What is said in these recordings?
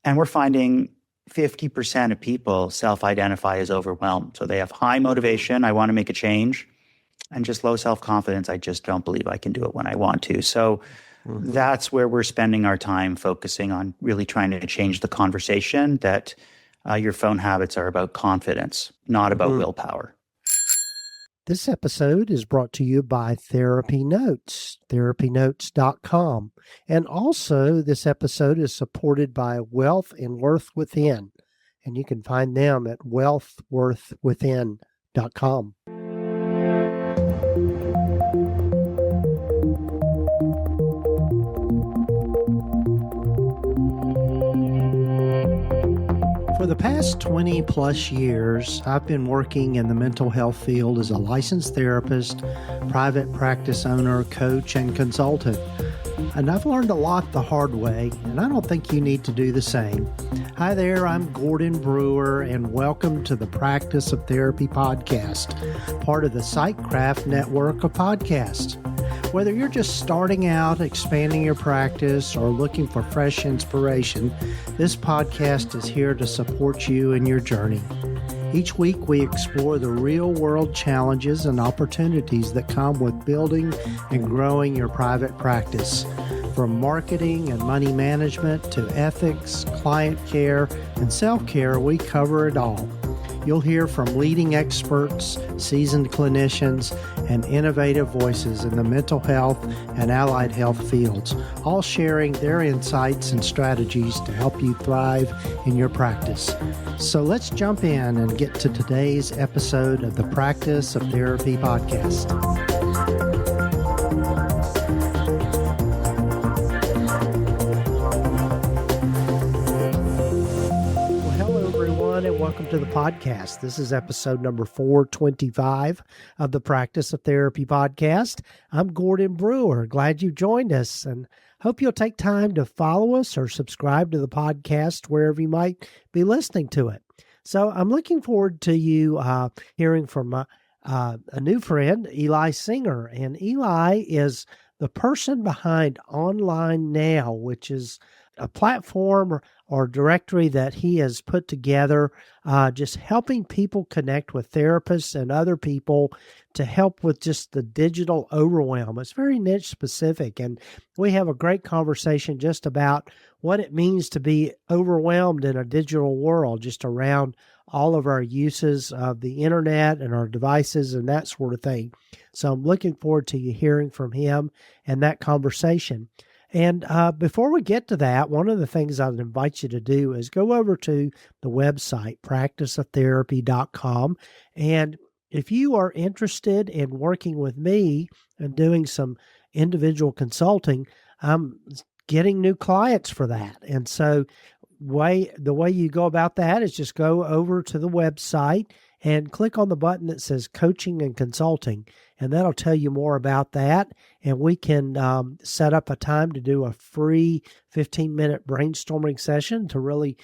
And we're finding 50% of people self-identify as overwhelmed. So they have high motivation, I want to make a change, and just low self-confidence, I just don't believe I can do it when I want to. So that's where we're spending our time, focusing on really trying to change the conversation that your phone habits are about confidence, not about willpower. This episode is brought to you by TherapyNotes, TherapyNotes.com. And also, this episode is supported by Wealth and Worth Within. And you can find them at wealthworthwithin.com. For the past 20 plus years, I've been working in the mental health field as a licensed therapist, private practice owner, coach, and consultant. And I've learned a lot the hard way, and I don't think you need to do the same. Hi there, I'm Gordon Brewer, and welcome to the Practice of Therapy podcast, part of the Psychcraft network of podcasts. Whether you're just starting out, expanding your practice, or looking for fresh inspiration, this podcast is here to support you in your journey. Each week, we explore the real-world challenges and opportunities that come with building and growing your private practice. From marketing and money management to ethics, client care, and self-care, we cover it all. You'll hear from leading experts, seasoned clinicians, and innovative voices in the mental health and allied health fields, all sharing their insights and strategies to help you thrive in your practice. So let's jump in and get to today's episode of the Practice of Therapy podcast. And welcome to the podcast. This is episode number 425 of the Practice of Therapy podcast. I'm Gordon Brewer. Glad you joined us and hope you'll take time to follow us or subscribe to the podcast wherever you might be listening to it. So I'm looking forward to you hearing from a new friend, Eli Singer. And Eli is the person behind Online Now, which is a platform or directory that he has put together, just helping people connect with therapists and other people to help with just the digital overwhelm. It's very niche specific, and we have a great conversation just about what it means to be overwhelmed in a digital world, just around all of our uses of the internet and our devices and that sort of thing. So I'm looking forward to you hearing from him and that conversation. And before we get to that, one of the things I'd invite you to do is go over to the website, practiceoftherapy.com. And if you are interested in working with me and doing some individual consulting, I'm getting new clients for that. And so the way you go about that is just go over to the website and click on the button that says Coaching and Consulting, and that'll tell you more about that. And we can set up a time to do a free 15-minute brainstorming session to really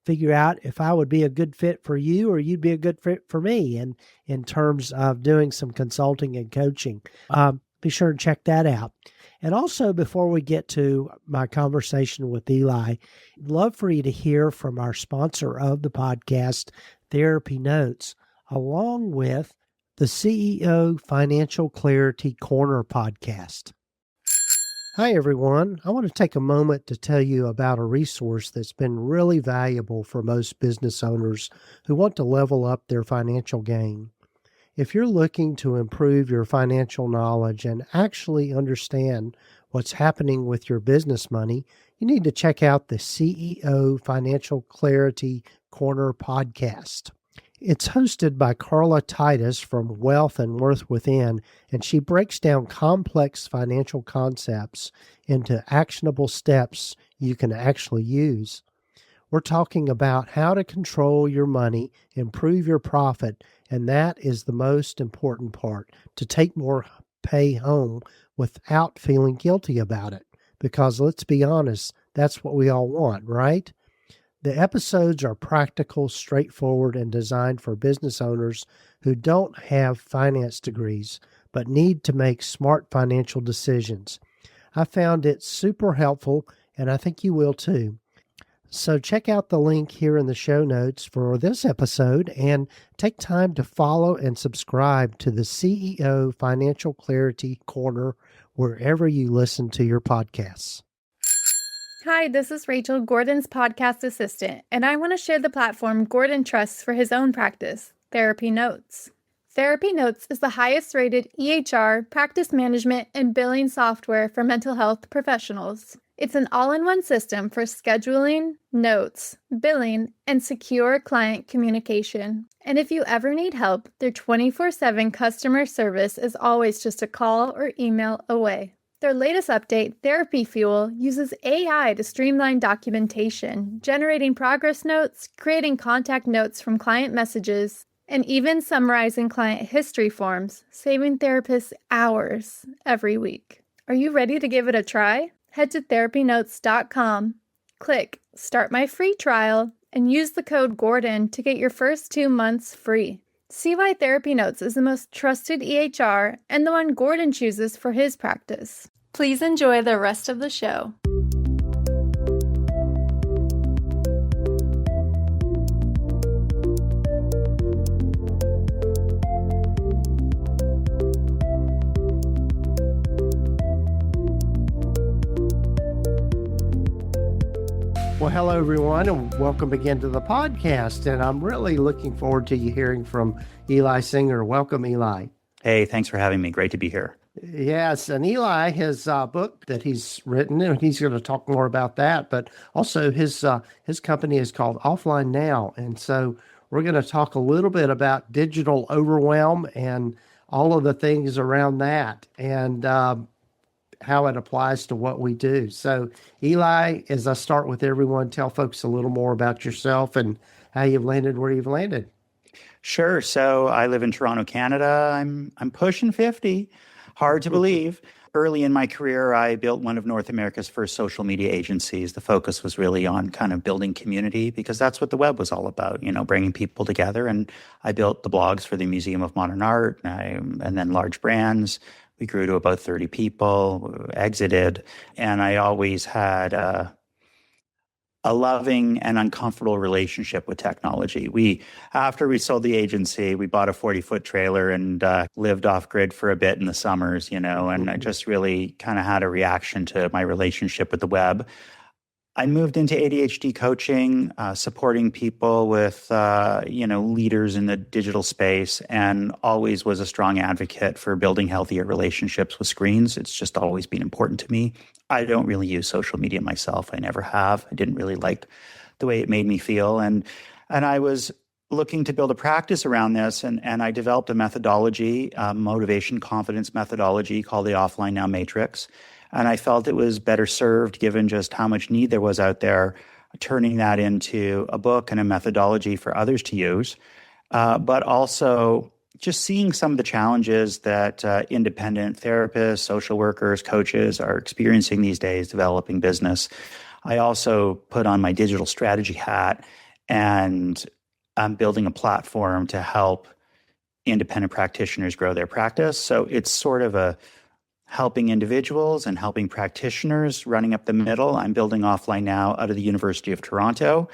figure out if I would be a good fit for you or you'd be a good fit for me in terms of doing some consulting and coaching. Be sure and check that out. And also, before we get to my conversation with Eli, I'd love for you to hear from our sponsor of the podcast, TherapyNotes, along with the CEO Financial Clarity Corner podcast. Hi, everyone. I want to take a moment to tell you about a resource that's been really valuable for most business owners who want to level up their financial game. If you're looking to improve your financial knowledge and actually understand what's happening with your business money, you need to check out the CEO Financial Clarity Corner podcast. It's hosted by Carla Titus from Wealth and Worth Within, and she breaks down complex financial concepts into actionable steps you can actually use. We're talking about how to control your money, improve your profit, and that is the most important part, to take more pay home without feeling guilty about it. Because let's be honest, that's what we all want, right? The episodes are practical, straightforward, and designed for business owners who don't have finance degrees, but need to make smart financial decisions. I found it super helpful, and I think you will too. So check out the link here in the show notes for this episode and take time to follow and subscribe to the CEO Financial Clarity Corner wherever you listen to your podcasts. Hi, this is Rachel, Gordon's podcast assistant, and I want to share the platform Gordon trusts for his own practice, TherapyNotes. TherapyNotes is the highest rated EHR, practice management, and billing software for mental health professionals. It's an all-in-one system for scheduling, notes, billing, and secure client communication. And if you ever need help, their 24/7 customer service is always just a call or email away. Their latest update, Therapy Fuel, uses AI to streamline documentation, generating progress notes, creating contact notes from client messages, and even summarizing client history forms, saving therapists hours every week. Are you ready to give it a try? Head to therapynotes.com, click Start My Free Trial, and use the code GORDON to get your first 2 months free. See why TherapyNotes is the most trusted EHR and the one Gordon chooses for his practice. Please enjoy the rest of the show. Well, hello, everyone, and welcome again to the podcast. And I'm really looking forward to you hearing from Eli Singer. Welcome, Eli. Hey, thanks for having me. Great to be here. Yes, and Eli, his book that he's written, and he's going to talk more about that, but also his company is called Offline Now. And so we're going to talk a little bit about digital overwhelm and all of the things around that and how it applies to what we do. So Eli, as I start with everyone, tell folks a little more about yourself and how you've landed where you've landed. Sure. So I live in Toronto, Canada. I'm pushing 50. Hard to believe. Early in my career, I built one of North America's first social media agencies. The focus was really on kind of building community because that's what the web was all about, bringing people together. And I built the blogs for the Museum of Modern Art and then large brands. We grew to about 30 people, exited, and I always had a loving and uncomfortable relationship with technology. After we sold the agency, we bought a 40-foot trailer and lived off grid for a bit in the summers, and I just really kind of had a reaction to my relationship with the web. I moved into ADHD coaching, supporting people with, leaders in the digital space, and always was a strong advocate for building healthier relationships with screens. It's just always been important to me. I don't really use social media myself. I never have. I didn't really like the way it made me feel. And I was looking to build a practice around this, and I developed a methodology, motivation confidence methodology called the Offline Now Matrix. And I felt it was better served, given just how much need there was out there, turning that into a book and a methodology for others to use, but also just seeing some of the challenges that independent therapists, social workers, coaches are experiencing these days developing business. I also put on my digital strategy hat, and I'm building a platform to help independent practitioners grow their practice. So it's sort of a helping individuals and helping practitioners running up the middle. I'm building Offline Now out of the University of Toronto.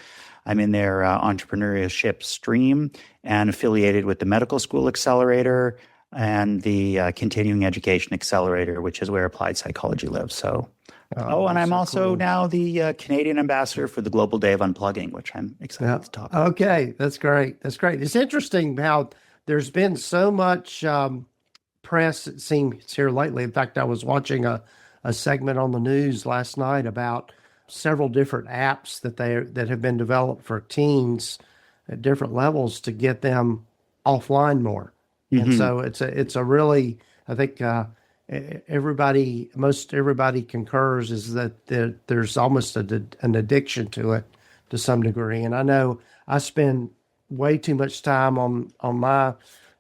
I'm in their entrepreneurship stream and affiliated with the Medical School Accelerator and the Continuing Education Accelerator, which is where applied psychology lives. So, and I'm also now the Canadian ambassador for the Global Day of Unplugging, which I'm excited to talk about. Okay, that's great. That's great. It's interesting how there's been so much press, it seems, here lately. In fact, I was watching a segment on the news last night about several different apps that have been developed for teens at different levels to get them offline more. Mm-hmm. And so it's a really, I think most everybody concurs is that there's almost an addiction to it to some degree. And I know I spend way too much time on my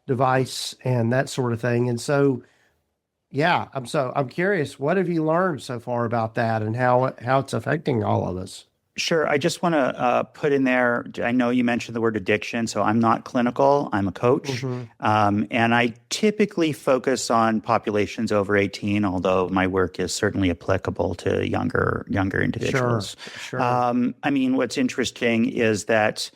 device and that sort of thing. And so, yeah, I'm curious, what have you learned so far about that and how it's affecting all of us? Sure. I just want to put in there, I know you mentioned the word addiction, so I'm not clinical. I'm a coach. And I typically focus on populations over 18, although my work is certainly applicable to younger individuals. Sure. I mean, what's interesting is that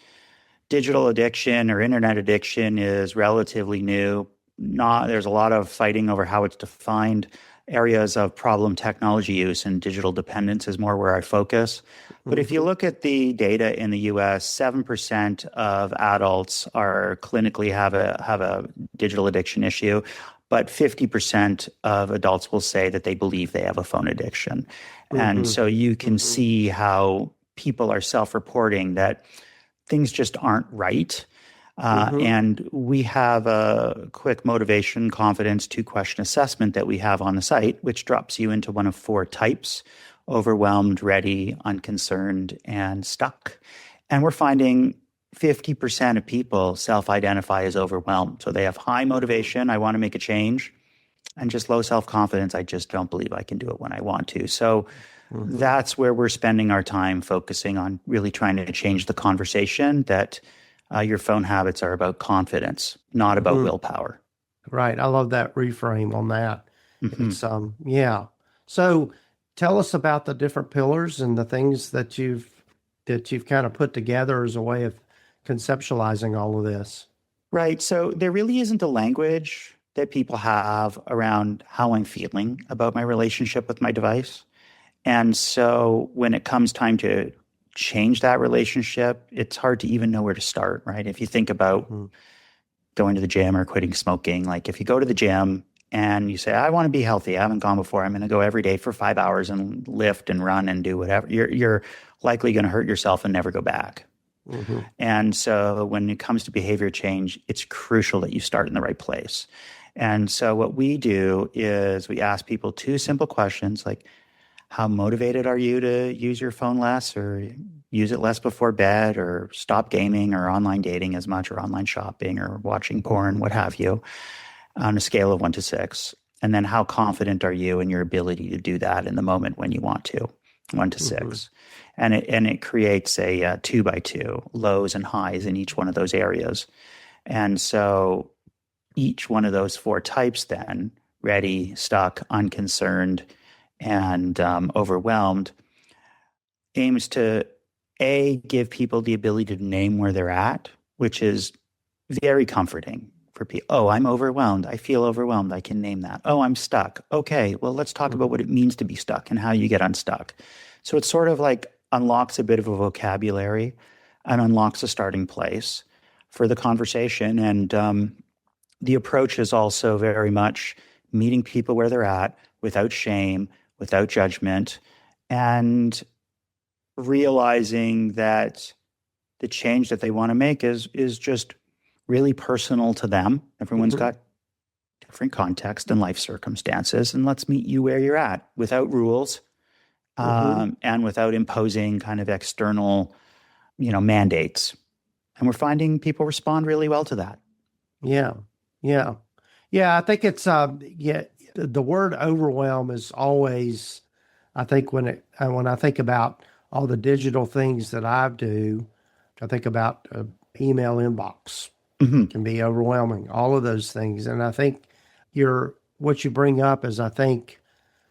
digital addiction or internet addiction is relatively new. There's a lot of fighting over how it's defined. Areas of problem technology use and digital dependence is more where I focus. But if you look at the data in the US, 7% of adults are clinically have a digital addiction issue, but 50% of adults will say that they believe they have a phone addiction. And so you can see how people are self-reporting that things just aren't right. And we have a quick motivation, confidence, 2-question assessment that we have on the site, which drops you into one of 4 types: overwhelmed, ready, unconcerned, and stuck. And we're finding 50% of people self-identify as overwhelmed. So they have high motivation, I want to make a change, and just low self-confidence, I just don't believe I can do it when I want to. So that's where we're spending our time, focusing on really trying to change the conversation that your phone habits are about confidence, not about willpower. Right. I love that reframe on that. It's yeah. So tell us about the different pillars and the things that you've kind of put together as a way of conceptualizing all of this. Right. So there really isn't a language that people have around how I'm feeling about my relationship with my device. And so when it comes time to change that relationship, it's hard to even know where to start, right? If you think about going to the gym or quitting smoking, like if you go to the gym and you say, I want to be healthy, I haven't gone before, I'm going to go every day for 5 hours and lift and run and do whatever, you're likely going to hurt yourself and never go back. And so when it comes to behavior change, it's crucial that you start in the right place. And so what we do is we ask people 2 simple questions, like, how motivated are you to use your phone less, or use it less before bed, or stop gaming or online dating as much, or online shopping or watching porn, what have you, on a scale of 1 to 6. And then how confident are you in your ability to do that in the moment when you want to, 1 to 6. And it creates a 2x2, lows and highs in each one of those areas. And so each one of those 4 types then, ready, stuck, unconcerned, and overwhelmed, aims to give people the ability to name where they're at, which is very comforting for people. Oh, I'm overwhelmed. I feel overwhelmed. I can name that. Oh, I'm stuck. Okay, well, let's talk about what it means to be stuck and how you get unstuck. So it sort of like unlocks a bit of a vocabulary and unlocks a starting place for the conversation. And the approach is also very much meeting people where they're at without shame, without judgment, and realizing that the change that they want to make is just really personal to them. Everyone's got different context and life circumstances, and let's meet you where you're at without rules and without imposing kind of external, mandates. And we're finding people respond really well to that. Yeah. I think it's the word overwhelm is always, I think when I think about all the digital things that I do, I think about email inbox can be overwhelming, all of those things. And I think what you bring up is, I think,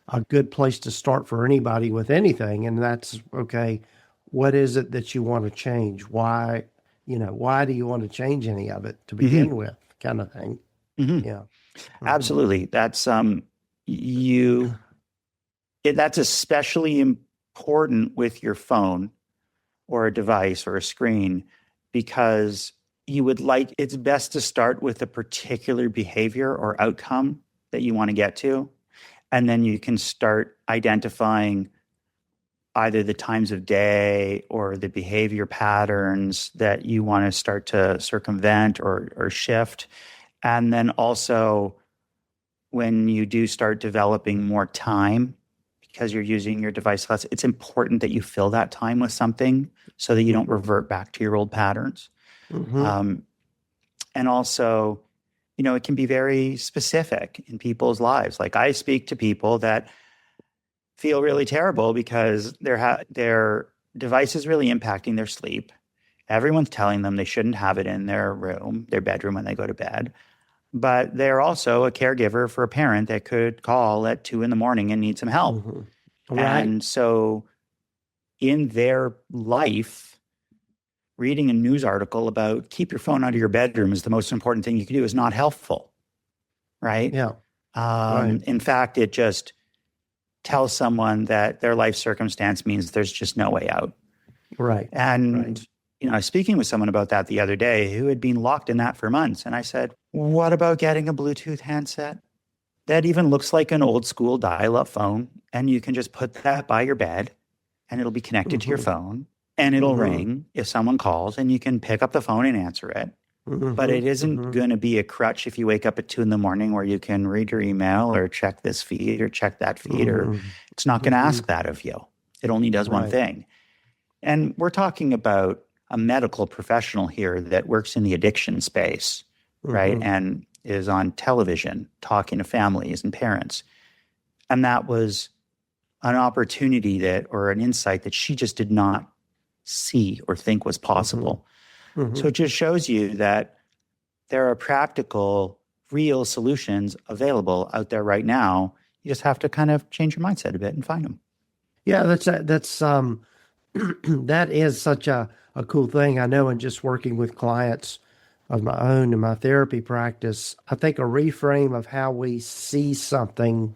a good place to start for anybody with anything. And that's, okay, what is it that you want to change? Why do you want to change any of it to begin with, kind of thing? Yeah. Absolutely. That's that's especially important with your phone or a device or a screen, because it's best to start with a particular behavior or outcome that you want to get to. And then you can start identifying either the times of day or the behavior patterns that you want to start to circumvent or shift. And then also, when you do start developing more time because you're using your device less, it's important that you fill that time with something so that you don't revert back to your old patterns. And also, it can be very specific in people's lives. Like, I speak to people that feel really terrible because they're device is really impacting their sleep. Everyone's telling them they shouldn't have it in their room, their bedroom when they go to bed. But they're also a caregiver for a parent that could call at 2 a.m. and need some help. Mm-hmm. Right. And so in their life, reading a news article about keep your phone out of your bedroom is the most important thing you can do is not helpful, right? Yeah. Right. In fact, it just tells someone that their life circumstance means there's just no way out. Right. And, I was speaking with someone about that the other day who had been locked in that for months. And I said, what about getting a Bluetooth handset that even looks like an old school dial-up phone? And you can just put that by your bed and it'll be connected to your phone and it'll ring if someone calls and you can pick up the phone and answer it. But it isn't going to be a crutch if you wake up at 2 a.m. where you can read your email or check this feed or check that feed, or it's not going to ask that of you. It only does one thing. And we're talking about a medical professional here that works in the addiction space, right? And is on television talking to families and parents. And that was an opportunity or an insight that she just did not see or think was possible. So it just shows you that there are practical, real solutions available out there right now. You just have to kind of change your mindset a bit and find them. Yeah, that's that is such a cool thing. I know in just working with clients of my own in my therapy practice, I think a reframe of how we see something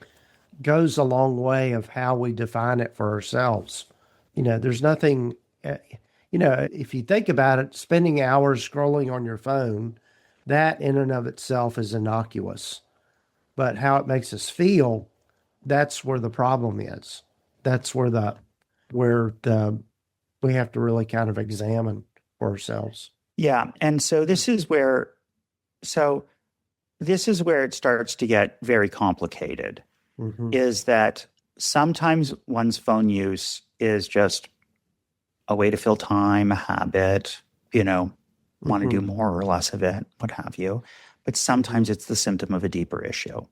goes a long way of how we define it for ourselves. There's nothing, if you think about it, spending hours scrolling on your phone, that in and of itself is innocuous. But how it makes us feel, that's where the problem is. That's where we have to really kind of examine for ourselves. Yeah. And so this is where it starts to get very complicated, is that sometimes one's phone use is just a way to fill time, a habit, want to do more or less of it, what have you. But sometimes it's the symptom of a deeper issue,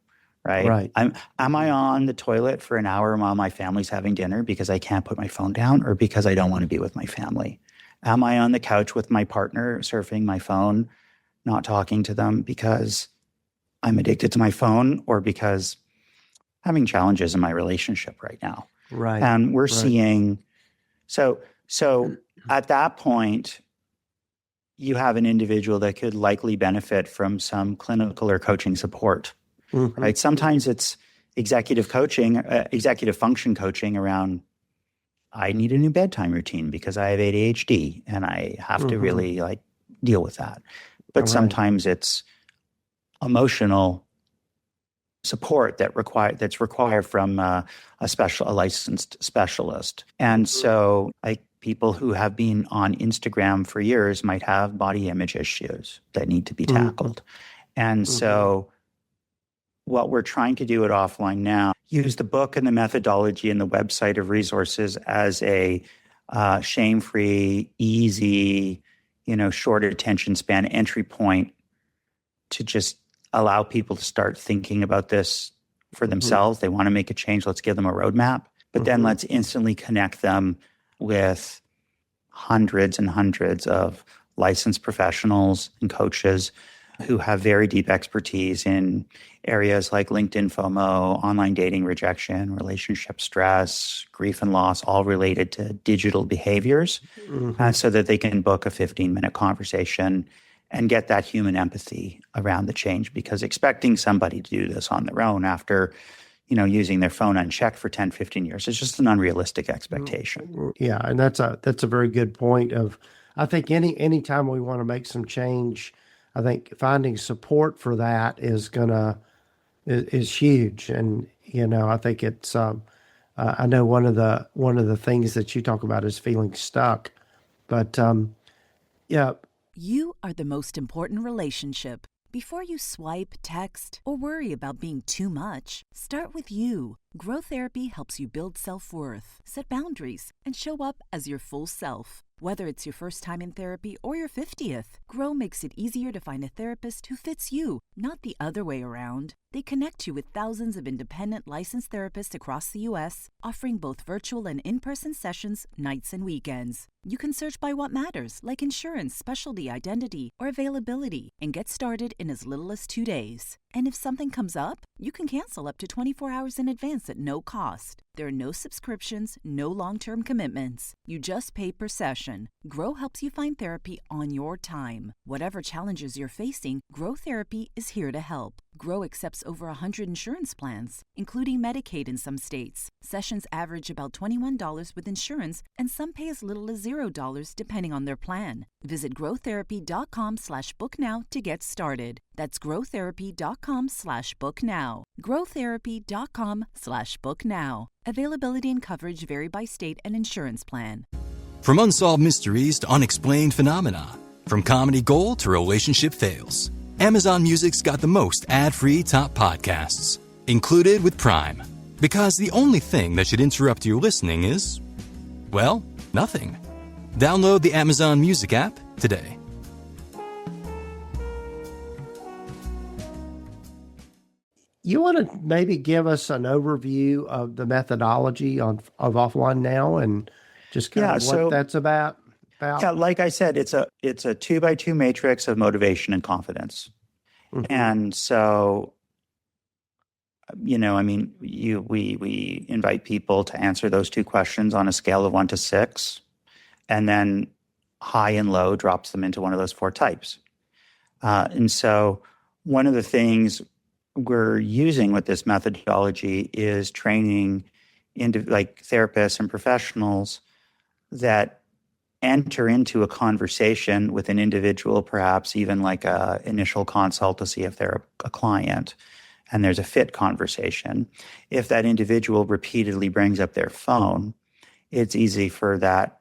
right? Am I on the toilet for an hour while my family's having dinner because I can't put my phone down or because I don't want to be with my family? Am I on the couch with my partner surfing my phone, not talking to them because I'm addicted to my phone or because I'm having challenges in my relationship right now? Right. And we're seeing, so at that point, you have an individual that could likely benefit from some clinical or coaching support, right? Sometimes it's executive coaching, executive function coaching around, I need a new bedtime routine because I have ADHD and I have to really deal with that. But sometimes it's emotional support that's required from a licensed specialist. And so people who have been on Instagram for years might have body image issues that need to be tackled. And so what we're trying to do at Offline now, use the book and the methodology and the website of resources as a shame-free, easy, short attention span entry point to just allow people to start thinking about this for themselves. They want to make a change. Let's give them a roadmap. But then let's instantly connect them with hundreds and hundreds of licensed professionals and coaches who have very deep expertise in areas like LinkedIn FOMO, online dating rejection, relationship stress, grief and loss, all related to digital behaviors, so that they can book a 15-minute conversation and get that human empathy around the change. Because expecting somebody to do this on their own after using their phone unchecked for 10, 15 years is just an unrealistic expectation. Yeah, and that's a very good point of, I think any time we want to make some change, I think finding support for that is huge. And, I think it's, I know one of the things that you talk about is feeling stuck, but, yeah. You are the most important relationship. Before you swipe, text, or worry about being too much, start with you. Grow Therapy helps you build self-worth, set boundaries, and show up as your full self. Whether it's your first time in therapy or your 50th, Grow makes it easier to find a therapist who fits you, not the other way around. They connect you with thousands of independent licensed therapists across the U.S., offering both virtual and in-person sessions, nights and weekends. You can search by what matters, like insurance, specialty, identity, or availability, and get started in as little as 2 days. And if something comes up, you can cancel up to 24 hours in advance at no cost. There are no subscriptions, no long-term commitments. You just pay per session. Grow helps you find therapy on your time. Whatever challenges you're facing, Grow Therapy is here to help. Grow accepts over 100 insurance plans, including Medicaid in some states. Sessions average about $21 with insurance, and some pay as little as $0 depending on their plan. Visit growtherapy.com/booknow to get started. That's growtherapy.com/booknow. growtherapy.com/booknow. Availability and coverage vary by state and insurance plan. From unsolved mysteries to unexplained phenomena, from comedy gold to relationship fails, Amazon Music's got the most ad-free top podcasts, included with Prime. Because the only thing that should interrupt your listening is, well, nothing. Download the Amazon Music app today. You want to maybe give us an overview of the methodology of Offline Now and just kind of what that's about? Yeah, like I said, it's a 2x2 matrix of motivation and confidence. Mm-hmm. And so, we invite people to answer those two questions on a scale of 1 to 6, and then high and low drops them into one of those 4 types. And so one of the things we're using with this methodology is training into therapists and professionals that enter into a conversation with an individual, perhaps even like a initial consult to see if they're a client, and there's a fit conversation. If that individual repeatedly brings up their phone, it's easy for that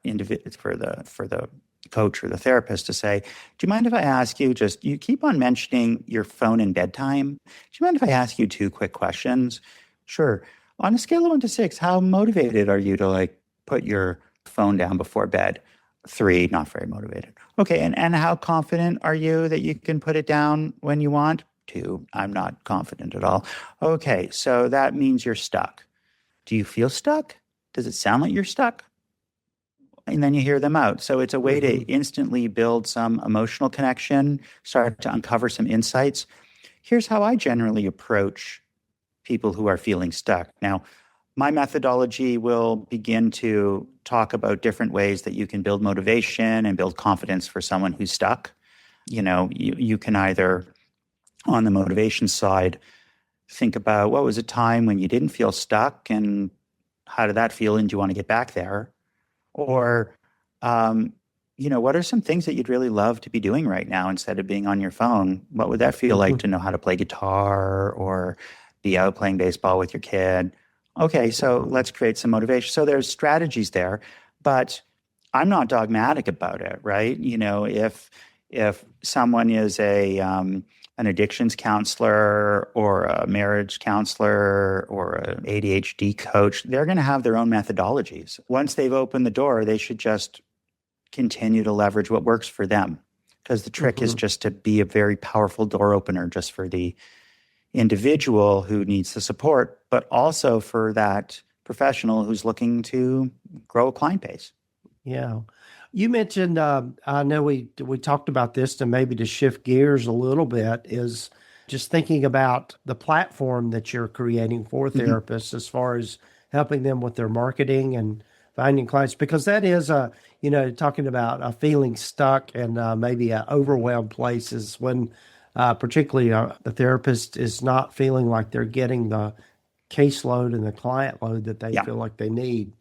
for the coach or the therapist to say, do you mind if I ask you, you keep on mentioning your phone in bedtime. Do you mind if I ask you 2 quick questions? Sure. On a scale of 1 to 6, how motivated are you to put your phone down before bed? 3, not very motivated. Okay, and how confident are you that you can put it down when you want? 2, I'm not confident at all. Okay, so that means you're stuck. Do you feel stuck? Does it sound like you're stuck? And then you hear them out. So it's a way to instantly build some emotional connection, start to uncover some insights. Here's how I generally approach people who are feeling stuck. Now, my methodology will begin to talk about different ways that you can build motivation and build confidence for someone who's stuck. You can either, on the motivation side, think about what was a time when you didn't feel stuck and how did that feel and do you want to get back there? Or, what are some things that you'd really love to be doing right now instead of being on your phone? What would that feel like to know how to play guitar or be out playing baseball with your kid? Okay, so let's create some motivation. So there's strategies there, but I'm not dogmatic about it, right? If someone is an addictions counselor or a marriage counselor or an ADHD coach, they're going to have their own methodologies. Once they've opened the door, they should just continue to leverage what works for them, because the trick is just to be a very powerful door opener just for the individual who needs the support, but also for that professional who's looking to grow a client base. Yeah. You mentioned, I know we talked about this to maybe to shift gears a little bit, is just thinking about the platform that you're creating for therapists as far as helping them with their marketing and finding clients, because that is talking about a feeling stuck and maybe an overwhelmed places when particularly the therapist is not feeling like they're getting the caseload and the client load that they feel like they need.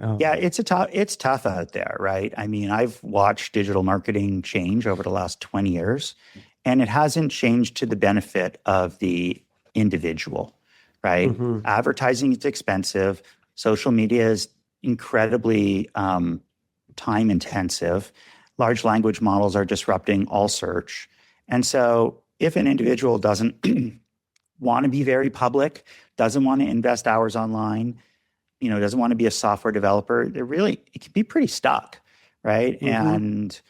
It's tough out there, right? I mean, I've watched digital marketing change over the last 20 years, and it hasn't changed to the benefit of the individual, right? Advertising is expensive. Social media is incredibly time intensive. Large language models are disrupting all search. And so if an individual doesn't want to be very public, doesn't want to invest hours online, doesn't want to be a software developer, it can be pretty stuck, right? And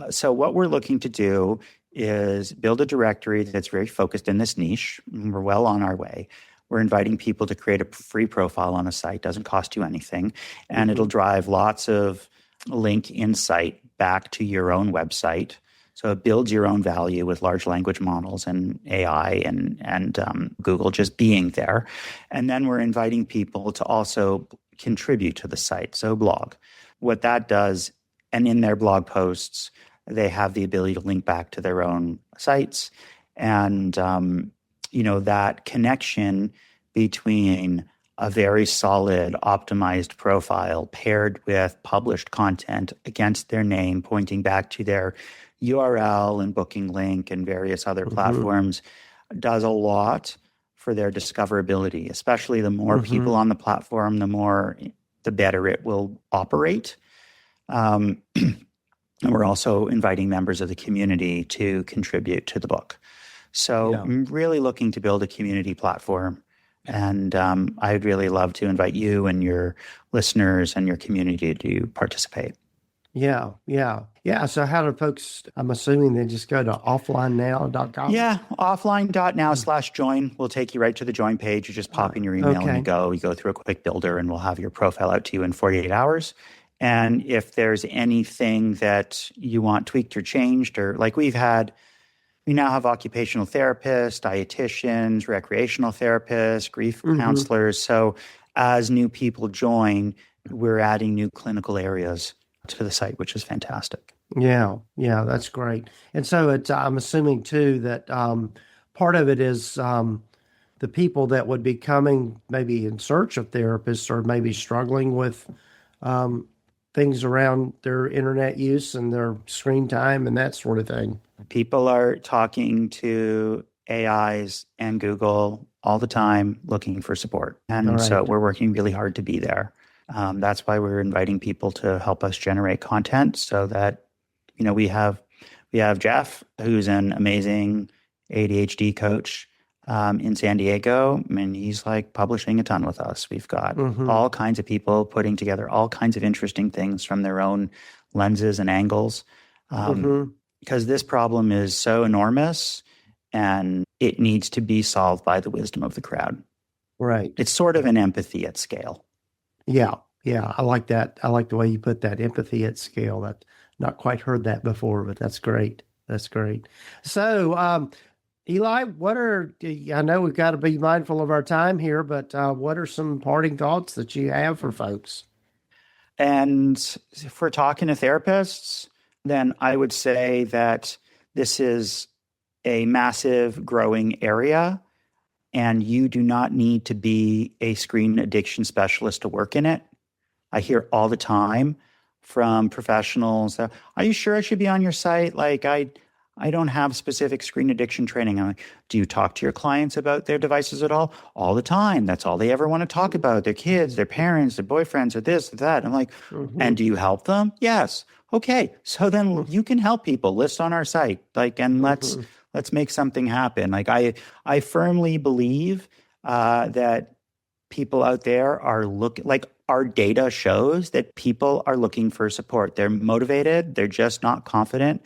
so what we're looking to do is build a directory that's very focused in this niche. We're well on our way. We're inviting people to create a free profile on a site. Doesn't cost you anything. And it'll drive lots of link insight back to your own website. So it builds your own value with large language models and AI and Google just being there. And then we're inviting people to also contribute to the site. So blog. What that does, and in their blog posts, they have the ability to link back to their own sites. And, that connection between a very solid, optimized profile paired with published content against their name, pointing back to their URL and booking link and various other platforms, does a lot for their discoverability, especially the more people on the platform, the better it will operate. And we're also inviting members of the community to contribute to the book. So I'm really looking to build a community platform. And I'd really love to invite you and your listeners and your community to participate. Yeah. So how do folks, I'm assuming they just go to offlinenow.com? Yeah, offline.now/join will take you right to the join page. You just pop in your email and you go through a quick builder and we'll have your profile out to you in 48 hours. And if there's anything that you want tweaked or changed, or like we now have occupational therapists, dietitians, recreational therapists, grief counselors. So as new people join, we're adding new clinical areas to the site, which is fantastic. Yeah, that's great. And so I'm assuming too that part of it is the people that would be coming maybe in search of therapists or maybe struggling with things around their internet use and their screen time and that sort of thing. People are talking to AIs and Google all the time looking for support. And so we're working really hard to be there. That's why we're inviting people to help us generate content so that, we have Jeff, who's an amazing ADHD coach in San Diego. I mean, he's like publishing a ton with us. We've got all kinds of people putting together all kinds of interesting things from their own lenses and angles. Because this problem is so enormous and it needs to be solved by the wisdom of the crowd. Right. It's sort of an empathy at scale. Yeah. I like that. I like the way you put that, empathy at scale. I've not quite heard that before, but that's great. So, Eli, I know we've got to be mindful of our time here, but what are some parting thoughts that you have for folks? And if we're talking to therapists, then I would say that this is a massive growing area, and you do not need to be a screen addiction specialist to work in it. I hear all the time from professionals, are you sure I should be on your site? Like, I don't have specific screen addiction training. I'm like, do you talk to your clients about their devices at all? All the time. That's all they ever want to talk about. Their kids, their parents, their boyfriends, or this, or that. I'm like, and do you help them? Yes. Okay. So then you can help people. List on our site. And let's make something happen. I firmly believe that people out there are our data shows that people are looking for support. They're motivated. They're just not confident.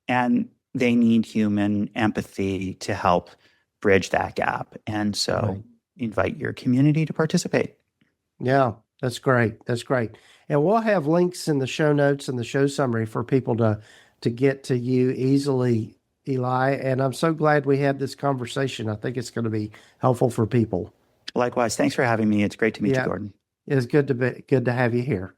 And they need human empathy to help bridge that gap. And so invite your community to participate. Yeah, that's great. And we'll have links in the show notes and the show summary for people to get to you easily, Eli. And I'm so glad we had this conversation. I think it's going to be helpful for people. Likewise. Thanks for having me. It's great to meet you, Gordon. It's good to have you here.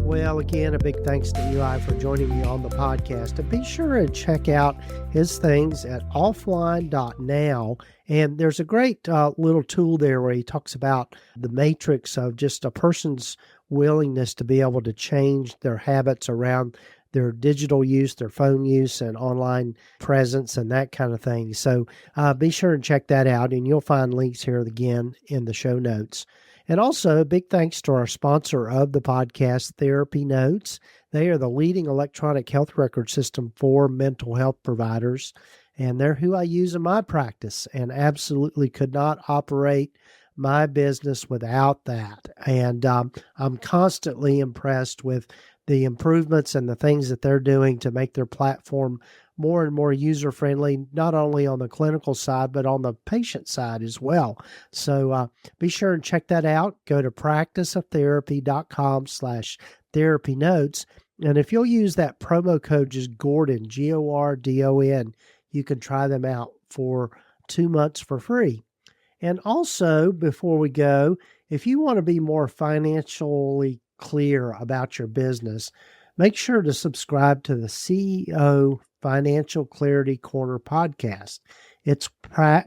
Well, again, a big thanks to Eli for joining me on the podcast. And be sure and check out his things at offline.now. And there's a great little tool there where he talks about the matrix of just a person's willingness to be able to change their habits around their digital use, their phone use, and online presence, and that kind of thing. So be sure and check that out, and you'll find links here again in the show notes. And also, big thanks to our sponsor of the podcast, TherapyNotes. They are the leading electronic health record system for mental health providers, and they're who I use in my practice, and absolutely could not operate my business without that. And I'm constantly impressed with the improvements and the things that they're doing to make their platform more and more user-friendly, not only on the clinical side, but on the patient side as well. So be sure and check that out. Go to practiceoftherapy.com/therapynotes. And if you'll use that promo code, just Gordon, Gordon, you can try them out for 2 months for free. And also, before we go, if you want to be more financially clear about your business, make sure to subscribe to the CEO Financial Clarity Corner podcast. It's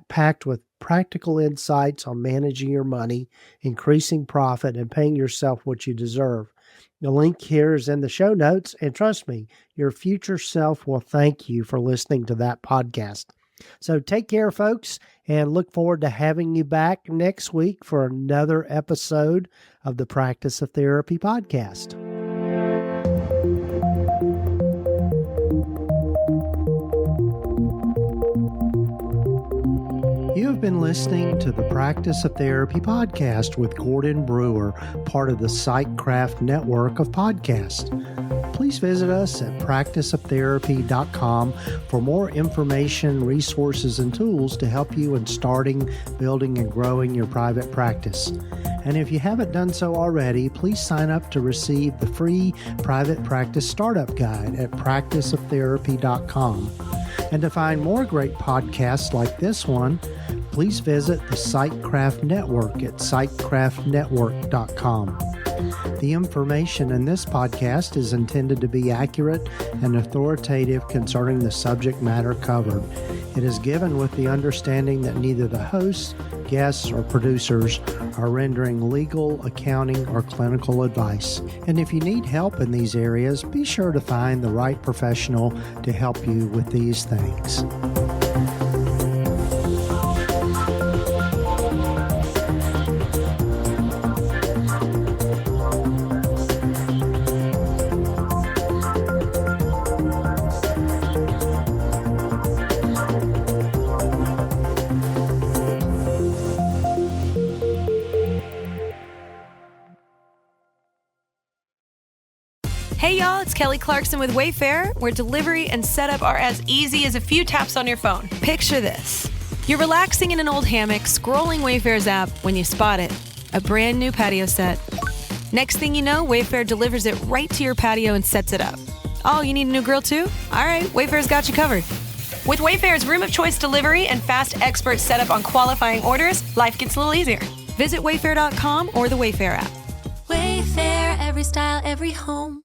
packed with practical insights on managing your money, increasing profit, and paying yourself what you deserve. The link here is in the show notes, and trust me, your future self will thank you for listening to that podcast. So take care, folks, and look forward to having you back next week for another episode of the Practice of Therapy podcast. You have been listening to the Practice of Therapy podcast with Gordon Brewer, part of the PsychCraft network of podcasts. Please visit us at practiceoftherapy.com for more information, resources, and tools to help you in starting, building, and growing your private practice. And if you haven't done so already, please sign up to receive the free Private Practice Startup Guide at practiceoftherapy.com. And to find more great podcasts like this one, please visit the PsychCraft Network at psychcraftnetwork.com. The information in this podcast is intended to be accurate and authoritative concerning the subject matter covered. It is given with the understanding that neither the hosts, guests, or producers are rendering legal, accounting, or clinical advice. And if you need help in these areas, be sure to find the right professional to help you with these things. Hey y'all, it's Kelly Clarkson with Wayfair, where delivery and setup are as easy as a few taps on your phone. Picture this. You're relaxing in an old hammock, scrolling Wayfair's app when you spot it. A brand new patio set. Next thing you know, Wayfair delivers it right to your patio and sets it up. Oh, you need a new grill too? All right, Wayfair's got you covered. With Wayfair's room of choice delivery and fast expert setup on qualifying orders, life gets a little easier. Visit wayfair.com or the Wayfair app. Wayfair, every style, every home.